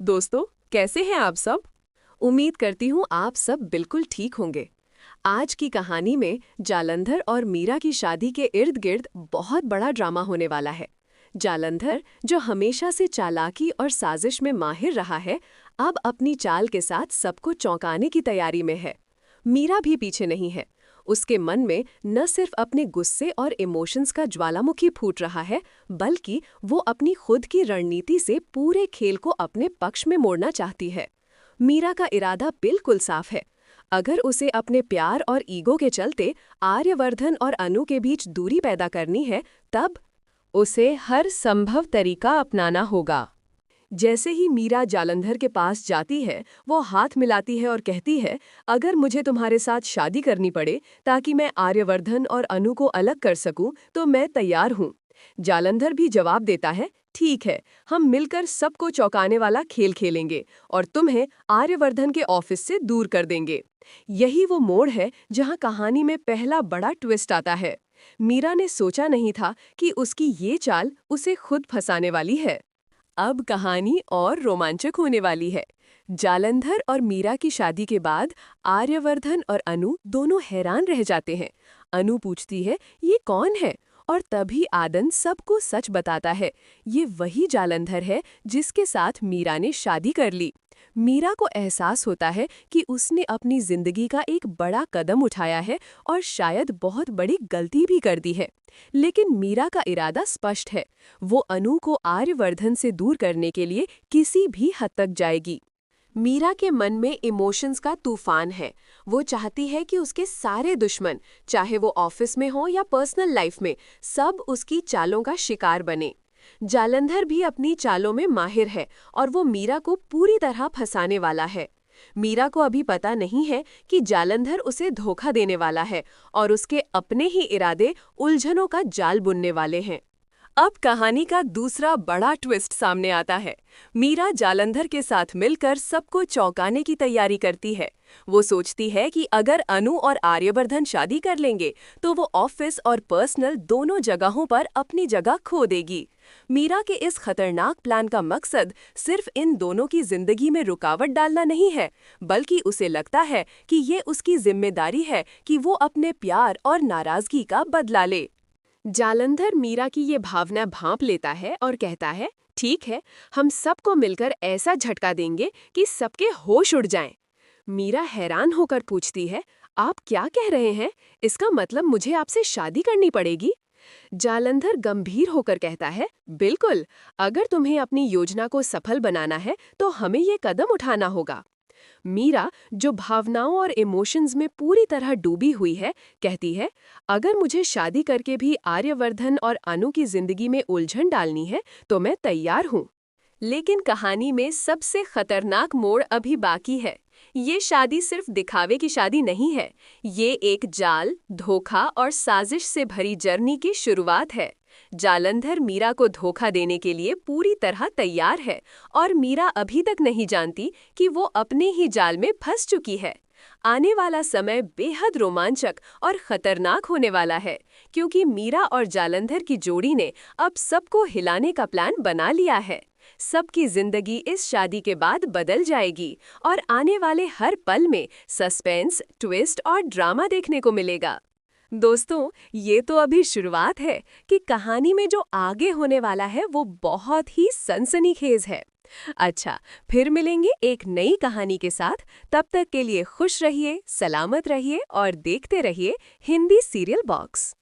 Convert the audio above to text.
दोस्तों, कैसे हैं आप सब? उम्मीद करती हूँ आप सब बिल्कुल ठीक होंगे। आज की कहानी में जालंधर और मीरा की शादी के इर्द गिर्द बहुत बड़ा ड्रामा होने वाला है। जालंधर, जो हमेशा से चालाकी और साजिश में माहिर रहा है, अब अपनी चाल के साथ सबको चौंकाने की तैयारी में है। मीरा भी पीछे नहीं है। उसके मन में न सिर्फ अपने गुस्से और इमोशंस का ज्वालामुखी फूट रहा है, बल्कि वो अपनी खुद की रणनीति से पूरे खेल को अपने पक्ष में मोड़ना चाहती है। मीरा का इरादा बिल्कुल साफ है। अगर उसे अपने प्यार और ईगो के चलते आर्यवर्धन और अनु के बीच दूरी पैदा करनी है, तब उसे हर संभव तरीका अपनाना होगा। जैसे ही मीरा जालंधर के पास जाती है, वो हाथ मिलाती है और कहती है, अगर मुझे तुम्हारे साथ शादी करनी पड़े ताकि मैं आर्यवर्धन और अनु को अलग कर सकूं, तो मैं तैयार हूं। जालंधर भी जवाब देता है, ठीक है, हम मिलकर सबको चौंकाने वाला खेल खेलेंगे और तुम्हें आर्यवर्धन के ऑफिस से दूर कर देंगे। यही वो मोड़ है जहां कहानी में पहला बड़ा ट्विस्ट आता है। मीरा ने सोचा नहीं था कि उसकी ये चाल उसे खुद फंसाने वाली है। अब कहानी और रोमांचक होने वाली है। जालंधर और मीरा की शादी के बाद आर्यवर्धन और अनु दोनों हैरान रह जाते हैं। अनु पूछती है, ये कौन है? और तभी आदन सबको सच बताता है, ये वही जालंधर है जिसके साथ मीरा ने शादी कर ली। मीरा को एहसास होता है कि उसने अपनी जिंदगी का एक बड़ा कदम उठाया है और शायद बहुत बड़ी गलती भी कर दी है। लेकिन मीरा का इरादा स्पष्ट है। वो अनु को आर्यवर्धन से दूर करने के लिए किसी भी हद तक जाएगी। मीरा के मन में इमोशंस का तूफान है। वो चाहती है कि उसके सारे दुश्मन, चाहे वो ऑफिस में हो या पर्सनल लाइफ में, सब उसकी चालों का शिकार बने। जालंधर भी अपनी चालों में माहिर है और वो मीरा को पूरी तरह फंसाने वाला है। मीरा को अभी पता नहीं है कि जालंधर उसे धोखा देने वाला है और उसके अपने ही इरादे उलझनों का जाल बुनने वाले हैं। अब कहानी का दूसरा बड़ा ट्विस्ट सामने आता है। मीरा जालंधर के साथ मिलकर सबको चौंकाने की तैयारी करती है। वो सोचती है कि अगर अनु और आर्यवर्धन शादी कर लेंगे तो वो ऑफिस और पर्सनल दोनों जगहों पर अपनी जगह खो देगी। मीरा के इस खतरनाक प्लान का मकसद सिर्फ इन दोनों की जिंदगी में रुकावट डालना नहीं है, बल्कि उसे लगता है कि ये उसकी जिम्मेदारी है कि वो अपने प्यार और नाराजगी का बदला ले। जालंधर मीरा की ये भावना भांप लेता है और कहता है, ठीक है, हम सबको मिलकर ऐसा झटका देंगे कि सबके होश उड़ जाएं। मीरा हैरान होकर पूछती है, आप क्या कह रहे हैं? इसका मतलब मुझे आपसे शादी करनी पड़ेगी? जालंधर गंभीर होकर कहता है, बिल्कुल, अगर तुम्हें अपनी योजना को सफल बनाना है तो हमें ये कदम उठाना होगा। मीरा, जो भावनाओं और इमोशंस में पूरी तरह डूबी हुई है, कहती है, अगर मुझे शादी करके भी आर्यवर्धन और अनु की जिंदगी में उलझन डालनी है तो मैं तैयार हूँ। लेकिन कहानी में सबसे खतरनाक मोड़ अभी बाकी है। ये शादी सिर्फ दिखावे की शादी नहीं है। ये एक जाल, धोखा और साजिश से भरी जर्नी की शुरुआत है। जालंधर मीरा को धोखा देने के लिए पूरी तरह तैयार है और मीरा अभी तक नहीं जानती कि वो अपने ही जाल में फंस चुकी है। आने वाला समय बेहद रोमांचक और खतरनाक होने वाला है, क्योंकि मीरा और जालंधर की जोड़ी ने अब सबको हिलाने का प्लान बना लिया है। सबकी जिंदगी इस शादी के बाद बदल जाएगी और आने वाले हर पल में सस्पेंस, ट्विस्ट और ड्रामा देखने को मिलेगा। दोस्तों, ये तो अभी शुरुआत है कि कहानी में जो आगे होने वाला है वो बहुत ही सनसनीखेज है। अच्छा, फिर मिलेंगे एक नई कहानी के साथ। तब तक के लिए खुश रहिए, सलामत रहिए और देखते रहिए हिंदी सीरियल बॉक्स।